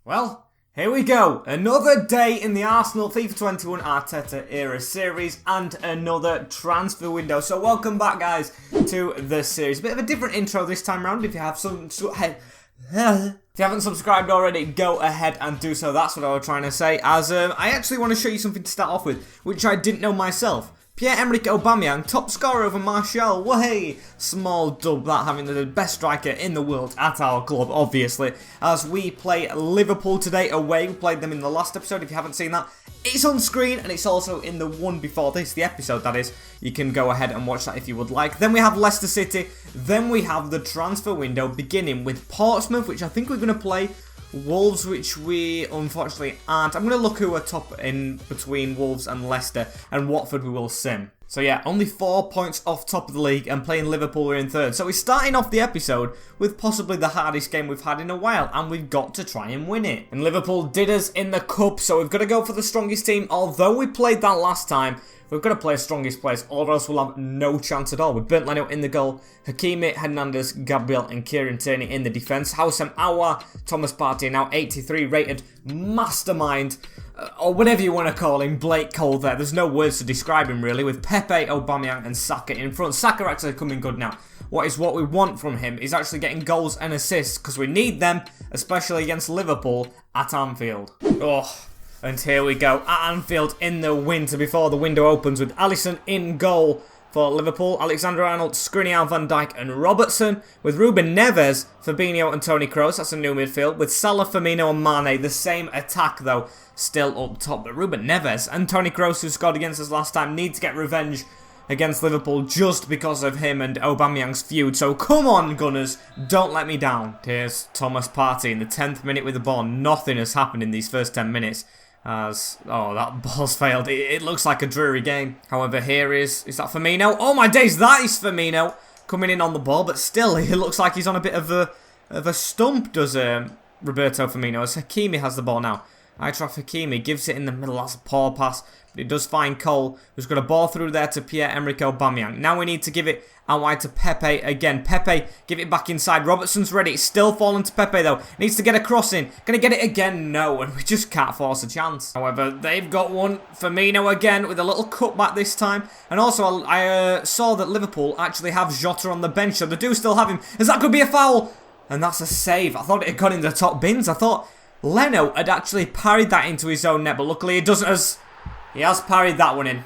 Well, here we go. Another day in the Arsenal FIFA 21 Arteta era series and another transfer window. So welcome back, guys, to the series. A bit of a different intro this time around. If you have if you haven't subscribed already, go ahead and do so. That's what I was trying to say. As I actually want to show you something to start off with, which I didn't know myself. Pierre-Emerick Aubameyang, top scorer over Martial. Way small dub, that having the best striker in the world at our club, obviously. As we play Liverpool today away, we played them in the last episode. If you haven't seen that, it's on screen and it's also in the one before this, the episode that is. You can go ahead and watch that if you would like. Then we have Leicester City. Then we have the transfer window beginning with Portsmouth, which I think we're going to play. Wolves, which we unfortunately aren't. I'm going to look who are top in between Wolves and Leicester, and Watford we will sim. So yeah, only 4 points off top of the league and playing Liverpool are in third. So we're starting off the episode with possibly the hardest game we've had in a while, and we've got to try and win it. And Liverpool did us in the cup, so we've got to go for the strongest team. Although we played that last time, we've got to play strongest players, or else we'll have no chance at all. We've burnt Leno in the goal, Hakimi, Hernandez, Gabriel and Kieran Tierney in the defence. Houssem Aouar, Thomas Partey, now 83 rated mastermind, or whatever you want to call him, Blake Cole there. There's no words to describe him really, with Pepe, Aubameyang and Saka in front. Saka actually coming good now. What we want from him is actually getting goals and assists, because we need them, especially against Liverpool at Anfield. Oh. And here we go, at Anfield in the winter before the window opens, with Alisson in goal for Liverpool, Alexander-Arnold, Skriniar, Van Dijk and Robertson, with Ruben Neves, Fabinho and Toni Kroos. That's a new midfield, with Salah, Firmino and Mane. The same attack though, still up top, but Ruben Neves and Toni Kroos, who scored against us last time, need to get revenge against Liverpool just because of him and Aubameyang's feud. So come on, Gunners, don't let me down. Here's Thomas Partey in the 10th minute with the ball. Nothing has happened in these first 10 minutes. That ball's failed. It looks like a dreary game. However, here is that Firmino? Oh my days, that is Firmino coming in on the ball, but still, it looks like he's on a bit of a stump, does Roberto Firmino, as Hakimi has the ball now. Achraf Hakimi gives it in the middle. That's a poor pass, but he does find Cole, who's got a ball through there to Pierre-Emerick Aubameyang. Now we need to give it out wide to Pepe again. Pepe, give it back inside. Robertson's ready. It's still falling to Pepe though. Needs to get a cross in. Gonna get it again? No, and we just can't force a chance. However, they've got one. Firmino again with a little cutback this time. And also, I saw that Liverpool actually have Jota on the bench, so they do still have him. As that could be a foul. And that's a save. I thought it had gone in the top bins. I thought Leno had actually parried that into his own net, but luckily it doesn't, as he has parried that one in.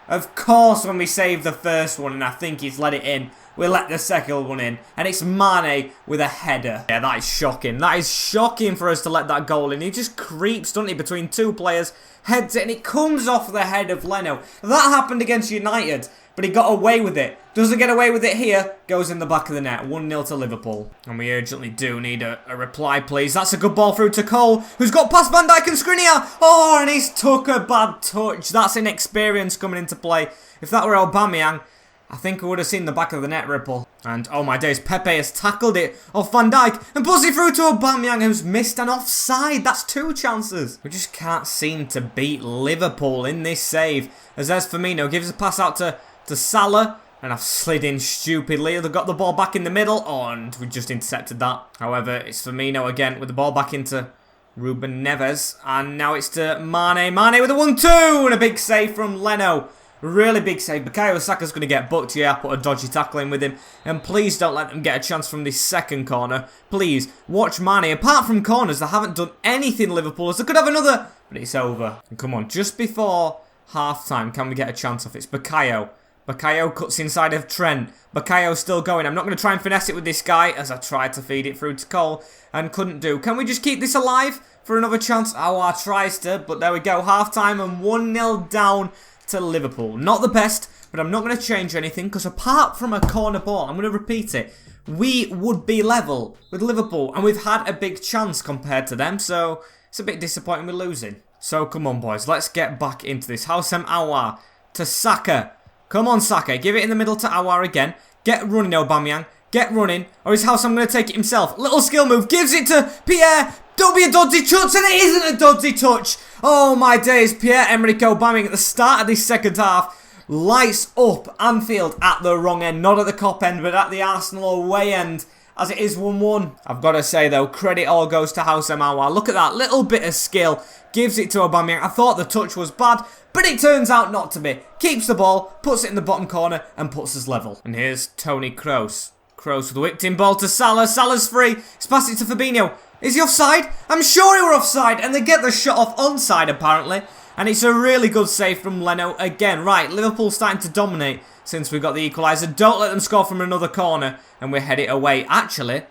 Of course, when we save the first one, and I think he's let it in, we'll let the second one in. And it's Mane with a header. Yeah, that is shocking. That is shocking for us to let that goal in. He just creeps, doesn't he, between two players, heads it, and it comes off the head of Leno. That happened against United, but he got away with it. Doesn't get away with it here. Goes in the back of the net. 1-0 to Liverpool. And we urgently do need a reply, please. That's a good ball through to Cole, who's got past Van Dijk and Skriniar. Oh, and he's took a bad touch. That's inexperience coming into play. If that were Aubameyang, I think we would have seen the back of the net ripple. And oh my days, Pepe has tackled it off Van Dijk and puts it through to Aubameyang, who's missed an offside. That's 2 chances. We just can't seem to beat Liverpool in this save. As there's Firmino, gives a pass out to Salah. And I've slid in stupidly. They've got the ball back in the middle. Oh, and we just intercepted that. However, it's Firmino again with the ball back into Ruben Neves. And now it's to Mane. Mane with a 1-2. And a big save from Leno. Really big save. Bukayo Saka's going to get booked. Yeah, I put a dodgy tackle in with him. And please don't let them get a chance from this second corner. Please, watch Mane. Apart from corners, they haven't done anything, Liverpool. So they could have another. But it's over. And come on, just before half-time, can we get a chance off? It's Bukayo. Bukayo cuts inside of Trent. Bukayo's still going. I'm not going to try and finesse it with this guy, as I tried to feed it through to Cole and couldn't do. Can we just keep this alive for another chance? Aouar tries to, but there we go. Half-time and 1-0 down to Liverpool. Not the best, but I'm not going to change anything, because apart from a corner ball, I'm going to repeat it, we would be level with Liverpool, and we've had a big chance compared to them, so it's a bit disappointing we're losing. So come on, boys, let's get back into this. Houssem Aouar to Saka. Come on, Saka. Give it in the middle to Aouar again. Get running, Aubameyang. Get running. Or his house, I'm going to take it himself. Little skill move. Gives it to Pierre. Don't be a dodgy touch. And it isn't a dodgy touch. Oh, my days. Pierre-Emerick Aubameyang at the start of this second half lights up Anfield at the wrong end. Not at the Kop end, but at the Arsenal away end. as it is 1-1. I've got to say, though, credit all goes to Houssem Aouar. Look at that little bit of skill. Gives it to Aubameyang. I thought the touch was bad, but it turns out not to be. Keeps the ball, puts it in the bottom corner, and puts us level. And here's Toni Kroos. Kroos with a whipped-in ball to Salah. Salah's free. He's passed it to Fabinho. Is he offside? I'm sure he were offside, and they get the shot off onside, apparently. And it's a really good save from Leno again. Right, Liverpool starting to dominate since we got the equaliser. Don't let them score from another corner, and we head it away. Actually,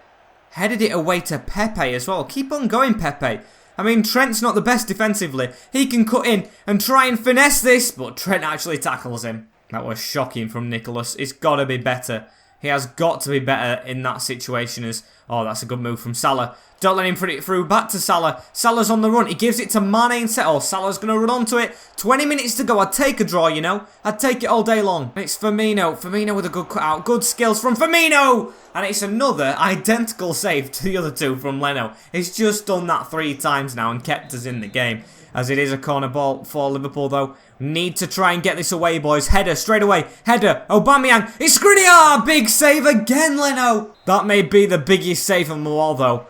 headed it away to Pepe as well. Keep on going, Pepe. I mean, Trent's not the best defensively. He can cut in and try and finesse this, but Trent actually tackles him. That was shocking from Nicholas. It's got to be better. He has got to be better in that situation as... Oh, that's a good move from Salah. Don't let him put it through. Back to Salah. Salah's on the run. He gives it to Mane instead. Oh, Salah's going to run onto it. 20 minutes to go. I'd take a draw, you know. I'd take it all day long. It's Firmino. Firmino with a good cut out. Good skills from Firmino. And it's another identical save to the other two from Leno. He's just done that 3 times now and kept us in the game. As it is a corner ball for Liverpool, though. Need to try and get this away, boys. Header, straight away. Header, Aubameyang. It's Skriniar! Big save again, Leno. That may be the biggest save of them all, though.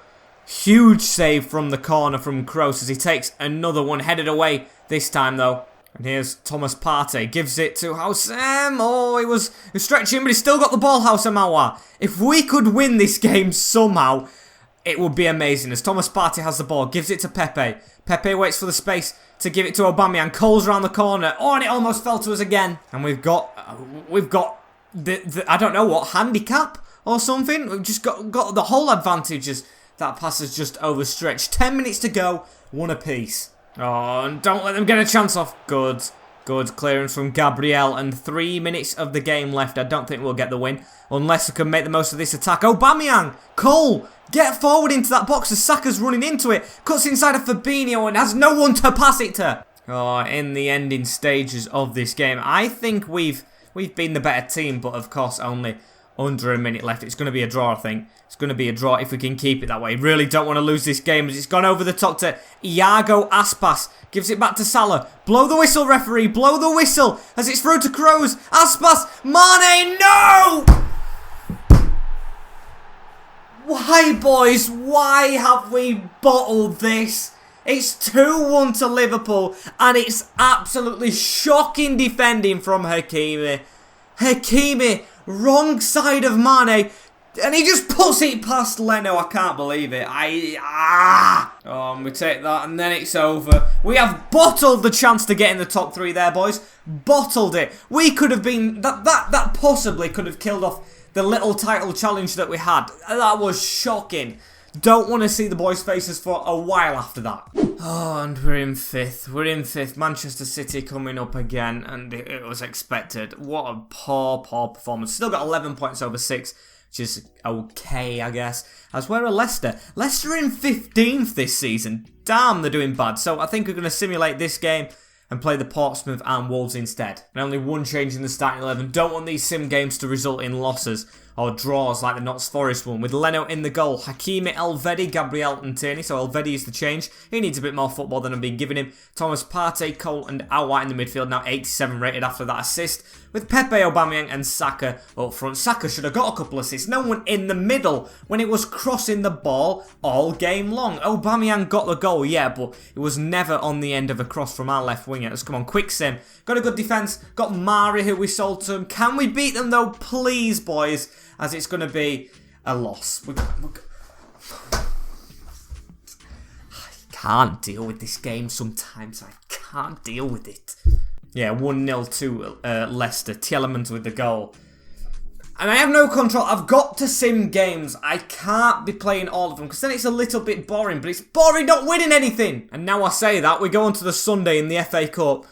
Huge save from the corner from Kroos as he takes another one. Headed away this time, though. And here's Thomas Partey. Gives it to Houssem. Oh, he was stretching, but he's still got the ball, Houssem Aouar. If we could win this game somehow, it would be amazing. As Thomas Partey has the ball, gives it to Pepe. Pepe waits for the space to give it to Aubameyang. Coles around the corner. Oh, and it almost fell to us again. And we've got the I don't know what, handicap or something. We've just got the whole advantage as that pass is just overstretched. 10 minutes to go, 1 apiece. Oh, and don't let them get a chance off. Good clearance from Gabriel, and 3 minutes of the game left. I don't think we'll get the win unless we can make the most of this attack. Aubameyang, Cole, get forward into that box as Saka's running into it. Cuts inside of Fabinho and has no one to pass it to. Oh, in the ending stages of this game, I think we've been the better team, but of course only under a minute left. It's going to be a draw, I think. It's going to be a draw if we can keep it that way. Really don't want to lose this game as it's gone over the top to Iago Aspas. Gives it back to Salah. Blow the whistle, referee. Blow the whistle as it's through to Kroos. Aspas. Mane. No! Why, boys? Why have we bottled this? It's 2-1 to Liverpool, and it's absolutely shocking defending from Hakimi. Hakimi, wrong side of Mane, and he just puts it past Leno. I can't believe it. Oh, and we take that, and then it's over. We have bottled the chance to get in the top 3 there, boys. Bottled it. We could have been... That possibly could have killed off the little title challenge that we had. That was shocking. Don't want to see the boys' faces for a while after that. Oh, and we're in 5th. We're in 5th. Manchester City coming up again, and it was expected. What a poor performance. Still got 11 points over 6, which is okay, I guess. As we're Leicester. Leicester in 15th this season. Damn, they're doing bad. So I think we're going to simulate this game and play the Portsmouth and Wolves instead. And only one change in the starting 11. Don't want these sim games to result in losses or draws like the Notts Forest one. With Leno in the goal, Hakimi, Elvedi, Gabriel and Tierney. So Elvedi is the change. He needs a bit more football than I've been giving him. Thomas Partey, Cole and Aouar in the midfield. Now 87 rated after that assist. With Pepe, Aubameyang and Saka up front. Saka should have got a couple assists. No one in the middle when it was crossing the ball all game long. Aubameyang got the goal, yeah, but it was never on the end of a cross from our left winger. Let's come on, quick sim. Got a good defence. Got Mari who we sold to him. Can we beat them though? Please, boys. As it's going to be a loss. I can't deal with this game sometimes. I can't deal with it. Yeah, 1-0 to Leicester. Tielemans with the goal. And I have no control. I've got to sim games. I can't be playing all of them because then it's a little bit boring. But it's boring not winning anything. And now I say that, we go on to the Sunday in the FA Cup.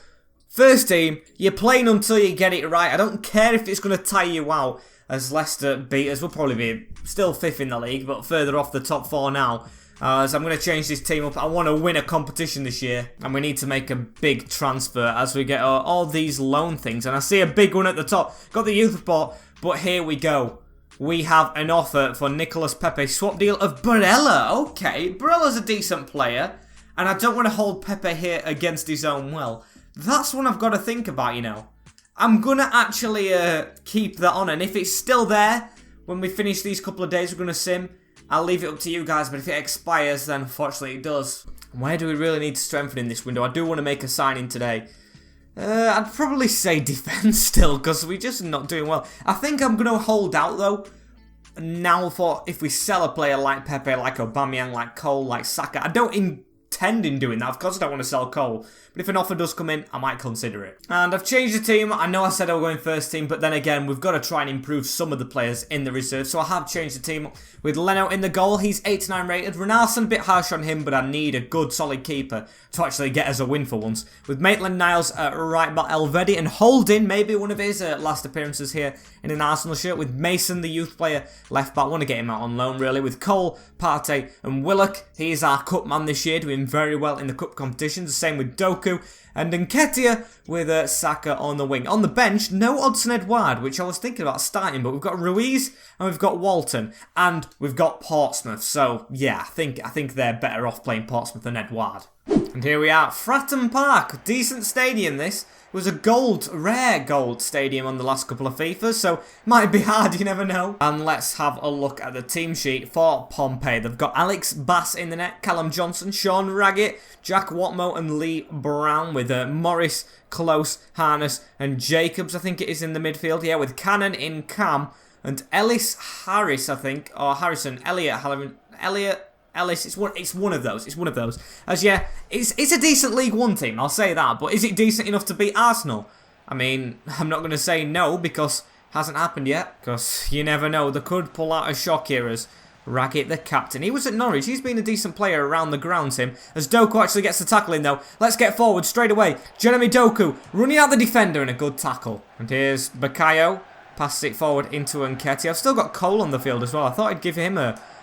First team, you're playing until you get it right. I don't care if it's going to tire you out. As Leicester beat us, we'll probably be still 5th in the league, but further off the top 4 now. So I'm going to change this team up. I want to win a competition this year, and we need to make a big transfer as we get all these loan things. And I see a big one at the top. Got the youth report, but here we go. We have an offer for Nicolas Pepe. Swap deal of Barella. Okay, Barella's a decent player, and I don't want to hold Pepe here against his own will. That's what I've got to think about, you know. I'm going to actually keep that on, and if it's still there, when we finish these couple of days we're going to sim. I'll leave it up to you guys, but if it expires, then unfortunately it does. Where do we really need to strengthen in this window? I do want to make a signing today. I'd probably say defense still, because we're just not doing well. I think I'm going to hold out, though, now for if we sell a player like Pepe, like Aubameyang, like Cole, like Saka. I don't intend in doing that. Of course I don't want to sell Cole, but if an offer does come in, I might consider it. And I've changed the team. I know I said I was going first team, but then again, we've got to try and improve some of the players in the reserve. So I have changed the team with Leno in the goal. He's 89 rated. Ronaldo, a bit harsh on him, but I need a good, solid keeper to actually get us a win for once. With Maitland-Niles at right back, Elvedi and Holding, maybe one of his last appearances here in an Arsenal shirt. With Mason, the youth player, left back. Want to get him out on loan, really. With Cole, Partey and Willock. He's our cup man this year, doing very well in the cup competitions. The same with Doku. And Nketiah with Saka on the wing. On the bench, no Odsonne-Edouard, which I was thinking about starting, but we've got Ruiz and we've got Walton and we've got Portsmouth. So yeah, I think they're better off playing Portsmouth than Edouard. And here we are, Fratton Park, decent stadium this. It was a rare gold stadium on the last couple of FIFAs, so might be hard, you never know. And let's have a look at the team sheet for Pompey. They've got Alex Bass in the net, Callum Johnson, Sean Raggett, Jack Watmo and Lee Brown with Morris, Close, Harness and Jacobs, I think it is in the midfield. Yeah, with Cannon in Cam and Ellis Harris, I think, or Harrison, Ellis, it's one of those. As yeah, it's a decent League One team, I'll say that, but is it decent enough to beat Arsenal? I mean, I'm not going to say no because it hasn't happened yet, because you never know, they could pull out a shock here as Raggett, the captain. He was at Norwich, he's been a decent player around the grounds, him, as Doku actually gets the tackle in though. Let's get forward straight away. Jeremy Doku running out the defender and a good tackle. And here's Bakayo, passes it forward into Nketiah. I've still got Cole on the field as well, I thought I'd give him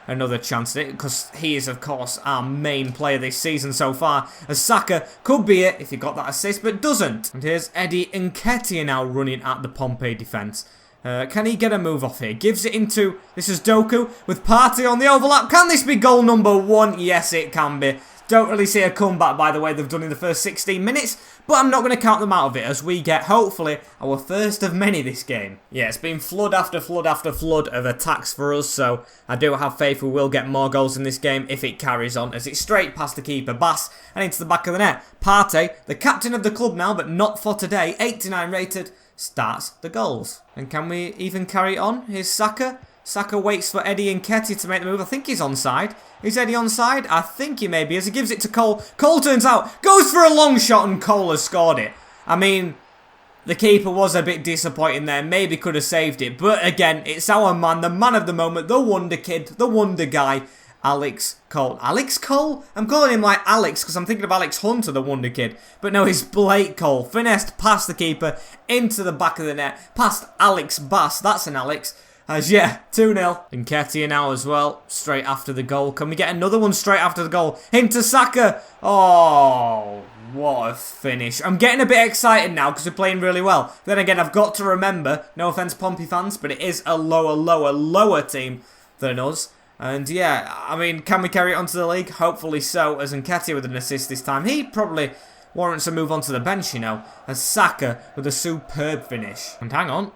another chance at it, because he is, of course, our main player this season so far. As Saka could be it if he got that assist, but doesn't. And here's Eddie Nketiah now running at the Pompey defence. Can he get a move off here? Gives it into, this is Doku with Partey on the overlap. Can this be goal number 1? Yes, it can be. Don't really see a comeback, by the way, they've done in the first 16 minutes, but I'm not going to count them out of it as we get, hopefully, our first of many this game. Yeah, it's been flood after flood after flood of attacks for us, so I do have faith we will get more goals in this game if it carries on, as it's straight past the keeper, Bass, and into the back of the net. Partey, the captain of the club now, but not for today, 89 rated, starts the goals. And can we even carry it on? Here's Saka. Saka waits for Eddie Nketiah to make the move. I think he's onside. Is Eddie onside? I think he may be, as he gives it to Cole. Cole turns out, goes for a long shot, and Cole has scored it. I mean, the keeper was a bit disappointing there. Maybe could have saved it. But again, it's our man, the man of the moment, the wonder kid, the wonder guy, Alex Cole. Alex Cole? I'm calling him like Alex because I'm thinking of Alex Hunter, the wonder kid. But no, it's Blake Cole. Finessed past the keeper, into the back of the net, past Alex Bass. That's an Alex. As yeah, 2-0. Nketiah now as well, straight after the goal. Can we get another one straight after the goal? Into Saka. Oh, what a finish. I'm getting a bit excited now because we're playing really well. Then again, I've got to remember, no offence Pompey fans, but it is a lower team than us. And yeah, I mean, can we carry it onto the league? Hopefully so, as Nketiah with an assist this time. He probably warrants a move onto the bench, you know, as Saka with a superb finish. And hang on.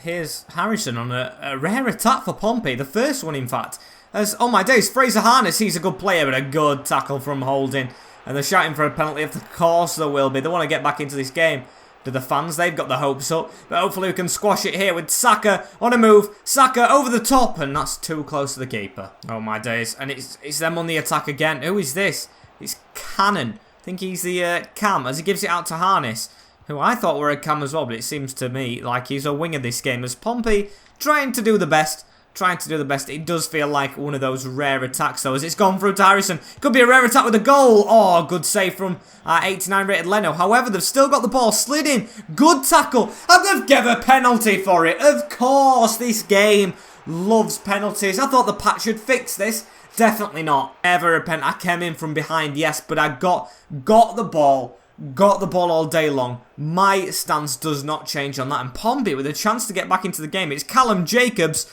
Here's Harrison on a rare attack for Pompey, the first one in fact. As, oh my days, Fraser Harness, he's a good player, but a good tackle from Holding. And they're shouting for a penalty, of course there will be. They want to get back into this game. Do the fans, they've got the hopes up. But hopefully we can squash it here with Saka on a move. Saka over the top, and that's too close to the keeper. Oh my days, and it's them on the attack again. Who is this? It's Cannon. I think he's the cam, as he gives it out to Harness, who I thought were a cam as well, but it seems to me like he's a winger this game. As Pompey trying to do the best. It does feel like one of those rare attacks though, as it's gone through to Harrison. Could be a rare attack with a goal. Oh, good save from 89 rated Leno. However, they've still got the ball slid in. Good tackle. And they've given a penalty for it. Of course, this game loves penalties. I thought the patch should fix this. Definitely not. Ever a pen. I came in from behind, yes, but I got the ball. Got the ball all day long. My stance does not change on that. And Pompey with a chance to get back into the game. It's Callum Jacobs.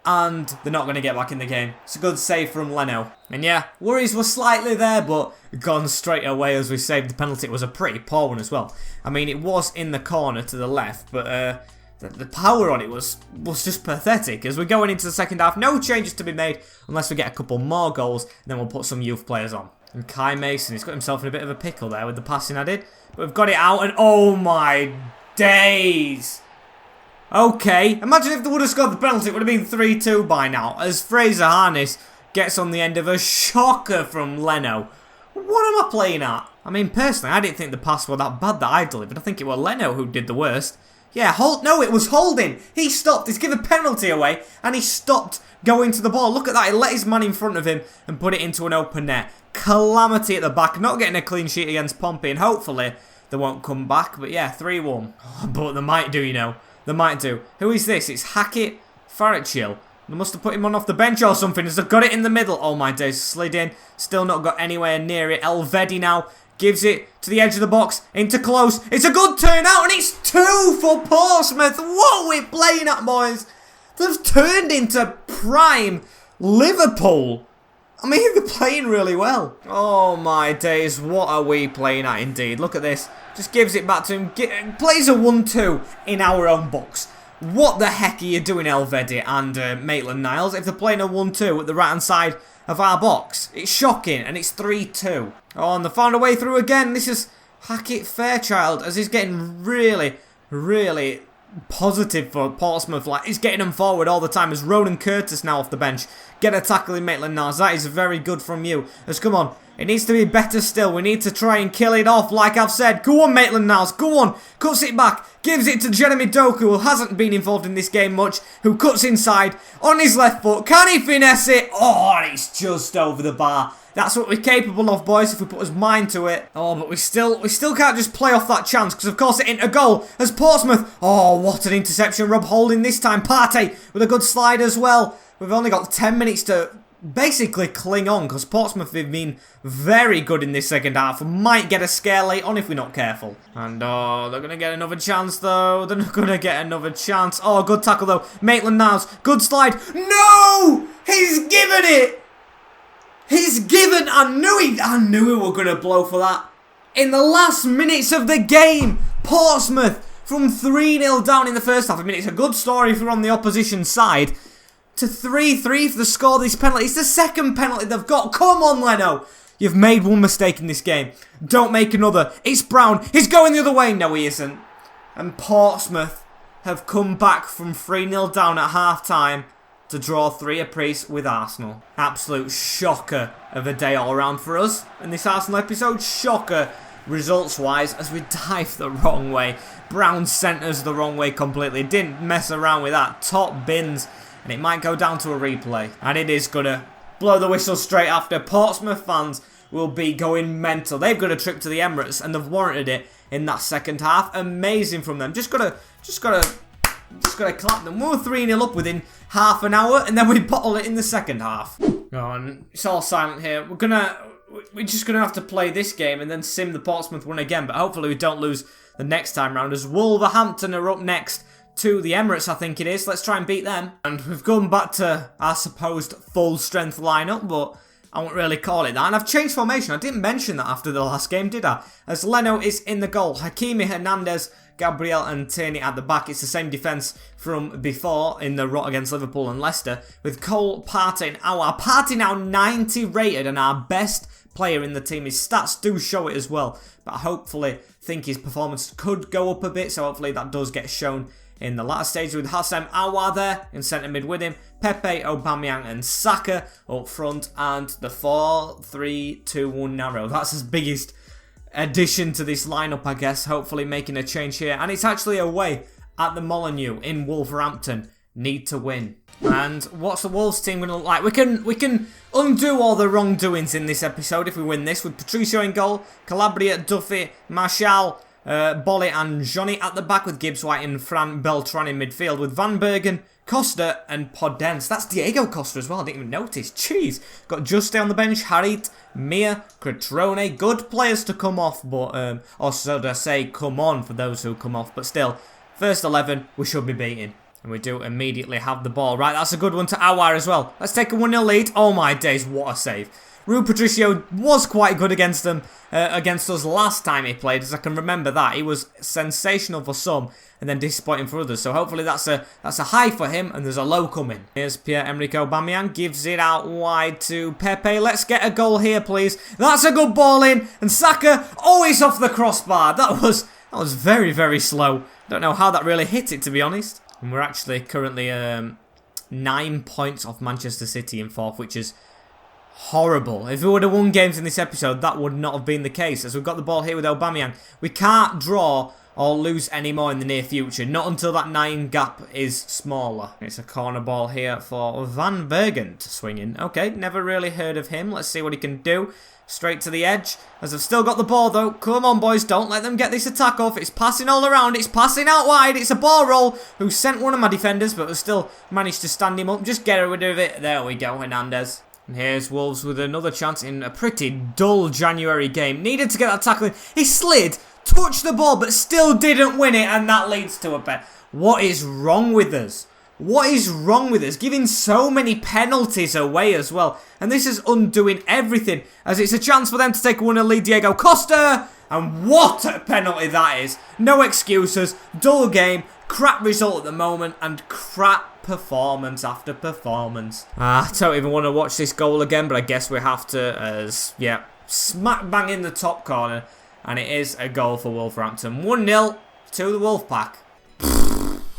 And they're not going to get back in the game. It's a good save from Leno. And yeah, worries were slightly there, but gone straight away as we saved the penalty. It was a pretty poor one as well. I mean, it was in the corner to the left, but the power on it was just pathetic. As we're going into the second half, no changes to be made unless we get a couple more goals, and then we'll put some youth players on. And Kai Mason, he's got himself in a bit of a pickle there with the passing I did. But we've got it out, and oh my days. Okay, imagine if they would have scored the penalty, it would have been 3-2 by now. As Fraser Harness gets on the end of a shocker from Leno. What am I playing at? I mean, personally, I didn't think the pass was that bad that I delivered. I think it was Leno who did the worst. Yeah, no, it was Holding. He stopped. He's given a penalty away, and he stopped going to the ball. Look at that. He let his man in front of him and put it into an open net. Calamity at the back. Not getting a clean sheet against Pompey, and hopefully they won't come back. But yeah, 3-1. But they might do, you know. They might do. Who is this? It's Hackett Farachil. They must have put him on off the bench or something as they've got it in the middle. Oh my days, slid in. Still not got anywhere near it. Elvedi now gives it to the edge of the box, into close. It's a good turnout, and it's 2 for Portsmouth. What are we playing at, boys? They've turned into prime Liverpool. I mean, they're playing really well. Oh my days, what are we playing at indeed? Look at this. Just gives it back to him. Plays a 1-2 in our own box. What the heck are you doing, Elvedi and Maitland-Niles, if they're playing a 1-2 at the right-hand side of our box? It's shocking, and it's 3-2. Oh, and they found a way through again. This is Hackett Fairchild, as he's getting really, really positive for Portsmouth. Like, he's getting them forward all the time. As Ronan Curtis now off the bench. Get a tackle in Maitland-Niles. That is very good from you. As come on. It needs to be better still. We need to try and kill it off, like I've said. Go on, Maitland-Niles. Go on. Cuts it back. Gives it to Jeremy Doku, who hasn't been involved in this game much. Who cuts inside on his left foot. Can he finesse it? Oh, and it's just over the bar. That's what we're capable of, boys, if we put our mind to it. Oh, but we still can't just play off that chance, because of course it ain't a goal as Portsmouth. Oh, what an interception. Rob Holding this time. Partey with a good slide as well. We've only got 10 minutes to basically cling on, because Portsmouth have been very good in this second half. We might get a scare late on if we're not careful. And oh, they're going to get another chance though. They're not going to get another chance. Oh, good tackle though. Maitland-Niles, good slide. No! He's given it! He's given... I knew we were going to blow for that. In the last minutes of the game, Portsmouth from 3-0 down in the first half. I mean, it's a good story if we're on the opposition side. To 3-3 for the score of this penalty. It's the second penalty they've got. Come on, Leno. You've made one mistake in this game. Don't make another. It's Brown. He's going the other way. No, he isn't. And Portsmouth have come back from 3-0 down at half-time to draw 3 apiece with Arsenal. Absolute shocker of a day all around for us in this Arsenal episode. Shocker results-wise as we dive the wrong way. Brown sent us the wrong way completely. Didn't mess around with that. Top bins. And it might go down to a replay. And it is going to blow the whistle straight after. Portsmouth fans will be going mental. They've got a trip to the Emirates and they've warranted it in that second half. Amazing from them. Just gotta clap them. We were 3-0 up within half an hour, and then we bottle it in the second half. Oh, and it's all silent here. We're just gonna have to play this game and then sim the Portsmouth one again. But hopefully we don't lose the next time round, as Wolverhampton are up next to the Emirates, I think it is. Let's try and beat them. And we've gone back to our supposed full strength lineup, but I won't really call it that. And I've changed formation. I didn't mention that after the last game, did I? As Leno is in the goal. Hakimi, Hernandez, Gabriel and Tierney at the back. It's the same defence from before in the rot against Liverpool and Leicester. With Cole, Partey and Aouar. Partey now 90 rated and our best player in the team. His stats do show it as well. But I hopefully think his performance could go up a bit. So hopefully that does get shown in the latter stage, with Hassem Aouar there in centre mid with him. Pepe, Aubameyang and Saka up front. And the 4-3-2-1 narrow. That's his biggest addition to this lineup, I guess. Hopefully making a change here. And it's actually away at the Molineux in Wolverhampton. Need to win. And what's the Wolves team going to look like? We can undo all the wrongdoings in this episode if we win this. With Patricio in goal, Calabria, Duffy, Martial, Bolly and Johnny at the back, with Gibbs White and Fran Beltran in midfield, with Van Bergen, Costa and Podence. That's Diego Costa as well, I didn't even notice. Jeez. Got Juste on the bench, Harit, Mia, Cotrone. Good players to come off, but, or should I say come on for those who come off. But still, first 11 we should be beating. And we do immediately have the ball. Right, that's a good one to Aouar as well. Let's take a 1-0 lead. Oh my days, what a save. Rui Patricio was quite good against them, against us last time he played, as I can remember that. He was sensational for some, and then disappointing for others. So hopefully that's a high for him, and there's a low coming. Here's Pierre-Emerick Aubameyang, gives it out wide to Pepe. Let's get a goal here, please. That's a good ball in, and Saka, it's off the crossbar. That was very, very slow. Don't know how that really hit it, to be honest. And we're actually currently 9 points off Manchester City in 4th, which is horrible. If we would have won games in this episode, that would not have been the case. As we've got the ball here with Aubameyang, we can't draw or lose any more in the near future. Not until that 9 gap is smaller. It's a corner ball here for Van Bergen to swing in. Okay, never really heard of him. Let's see what he can do. Straight to the edge, as I've still got the ball though. Come on boys, don't let them get this attack off. It's passing all around, it's passing out wide. It's a ball roll who sent one of my defenders, but has still managed to stand him up. Just get rid of it. There we go, Hernandez. And here's Wolves with another chance in a pretty dull January game. Needed to get that tackle in. He slid, touched the ball, but still didn't win it, and that leads to a bet. What is wrong with us? What is wrong with us? Giving so many penalties away as well. And this is undoing everything, as it's a chance for them to take a 1-0 lead. Diego Costa! And what a penalty that is. No excuses. Dull game. Crap result at the moment. And crap performance after performance. I don't even want to watch this goal again, but I guess we have to, as, yeah, smack bang in the top corner. And it is a goal for Wolverhampton. 1-0 to the Wolfpack.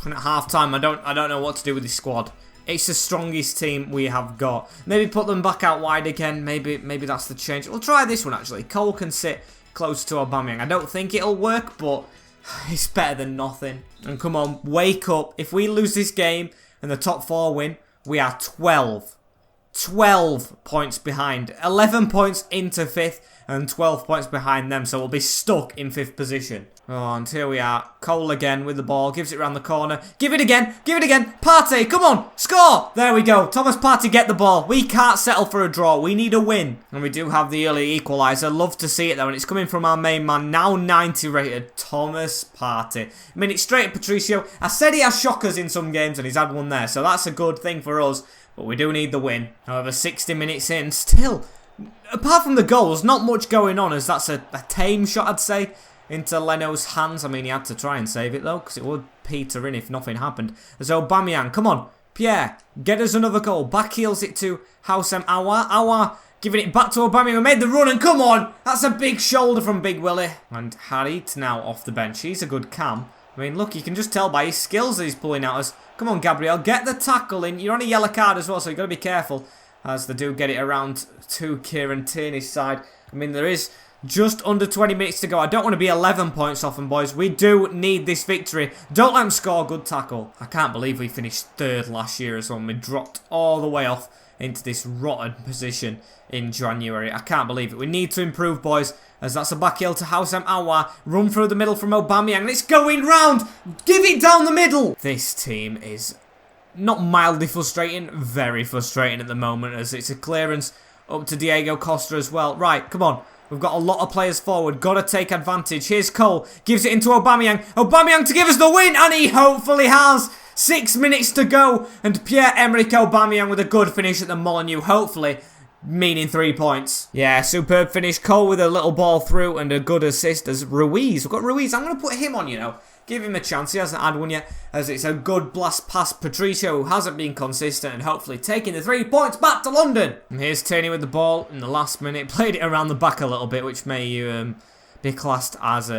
And at half-time, I don't know what to do with this squad. It's the strongest team we have got. Maybe put them back out wide again. Maybe that's the change. We'll try this one, actually. Cole can sit close to Aubameyang. I don't think it'll work, but it's better than nothing. And come on, wake up. If we lose this game and the top 4 win, we are 12 points behind. 11 points into 5th and 12 points behind them. So we'll be stuck in 5th position. Oh, and here we are. Cole again with the ball. Gives it around the corner. Give it again. Give it again. Partey, come on. Score. There we go. Thomas Partey, get the ball. We can't settle for a draw. We need a win. And we do have the early equaliser. Love to see it though. And it's coming from our main man. Now 90 rated. Thomas Partey. I mean, it's straight at Patricio. I said he has shockers in some games and he's had one there. So that's a good thing for us. But we do need the win. However, 60 minutes in. Still, apart from the goals, not much going on, as that's a tame shot, I'd say, into Leno's hands. I mean, he had to try and save it, though, because it would peter in if nothing happened. There's Aubameyang. Come on, Pierre. Get us another goal. Back heels it to Houssem Aouar. Aouar giving it back to Aubameyang. We made the run, and come on. That's a big shoulder from Big Willie. And Harit now off the bench. He's a good cam. I mean, look, you can just tell by his skills that he's pulling out us. Come on, Gabriel. Get the tackle in. You're on a yellow card as well, so you've got to be careful. As they do get it around to Kieran Tierney's side. I mean, there is just under 20 minutes to go. I don't want to be 11 points off them, boys. We do need this victory. Don't let them score. Good tackle. I can't believe we finished 3rd last year as well. We dropped all the way off into this rotten position in January. I can't believe it. We need to improve, boys, as that's a back heel to Houssem Aouar. Run through the middle from Aubameyang, and it's going round. Give it down the middle. This team is not mildly frustrating, very frustrating at the moment, as it's a clearance up to Diego Costa as well. Right, come on. We've got a lot of players forward. Got to take advantage. Here's Cole. Gives it into Aubameyang. Aubameyang to give us the win, and he hopefully has. 6 minutes to go, and Pierre-Emerick Aubameyang with a good finish at the Molineux, hopefully meaning 3 points. Yeah, superb finish. Cole with a little ball through and a good assist as Ruiz. We've got Ruiz. I'm going to put him on, you know. Give him a chance. He hasn't had one yet, as it's a good blast past Patricio, who hasn't been consistent, and hopefully taking the 3 points back to London. And here's Tierney with the ball in the last minute. Played it around the back a little bit, which may be classed as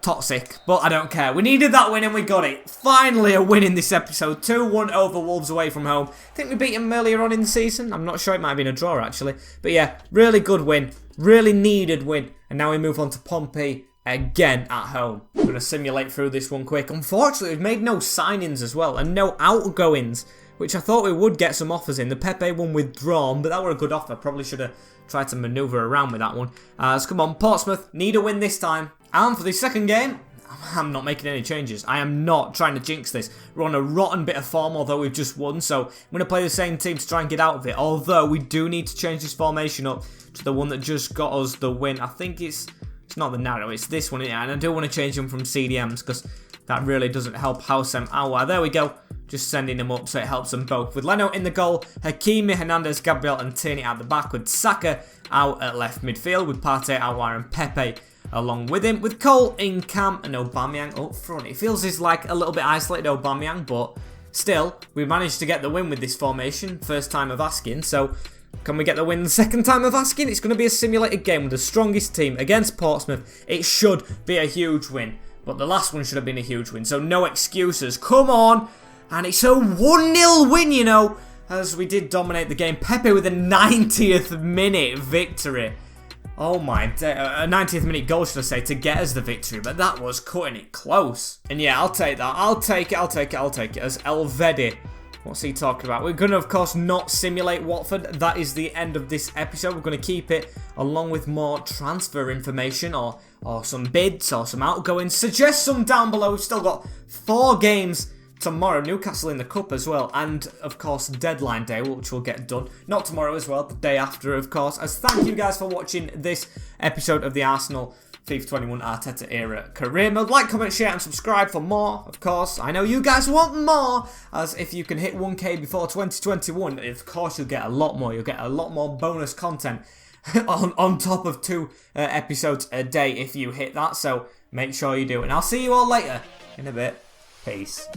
toxic, but I don't care. We needed that win and we got it. Finally a win in this episode. 2-1 over Wolves away from home. I think we beat them earlier on in the season. I'm not sure, it might have been a draw actually. But yeah, really good win. Really needed win. And now we move on to Pompey again at home. I'm going to simulate through this one quick. Unfortunately, we've made no signings as well and no outgoings, which I thought we would get some offers in. The Pepe one withdrawn, but that were a good offer. Probably should have tried to manoeuvre around with that one. So come on, Portsmouth, need a win this time. And for the second game, I'm not making any changes. I am not trying to jinx this. We're on a rotten bit of form, although we've just won. So I'm going to play the same team to try and get out of it. Although we do need to change this formation up to the one that just got us the win. I think it's not the narrow, it's this one. And I do want to change them from CDMs because that really doesn't help Houssem Aouar. There we go. just sending them up so it helps them both. With Leno in the goal, Hakimi, Hernandez, Gabriel and Tierney at the back, with Saka out at left midfield, with Partey, Aouar and Pepe along with him, with Cole in camp and Aubameyang up front. It feels as like a little bit isolated Aubameyang, but still, we managed to get the win with this formation, first time of asking, so can we get the win the second time of asking? It's going to be a simulated game with the strongest team against Portsmouth. It should be a huge win, but the last one should have been a huge win, so no excuses. Come on! And it's a 1-0 win, you know, as we did dominate the game. Pepe with a 90th minute victory. Oh my day, a 90th minute goal, should I say, to get us the victory, but that was cutting it close. And yeah, I'll take that. I'll take it as Elvedi. What's he talking about? We're going to, of course, not simulate Watford. That is the end of this episode. We're going to keep it along with more transfer information or some bids or some outgoings. Suggest some down below. We've still got 4 games tomorrow, Newcastle in the Cup as well, and of course deadline day, which will get done, not tomorrow as well, the day after of course. As thank you guys for watching this episode of the Arsenal FIFA 21 Arteta era career mode. Like, comment, share and subscribe for more, of course. I know you guys want more, as if you can hit 1k before 2021, of course you'll get a lot more. You'll get a lot more bonus content on top of 2 episodes a day if you hit that, so make sure you do. And I'll see you all later in a bit. Peace.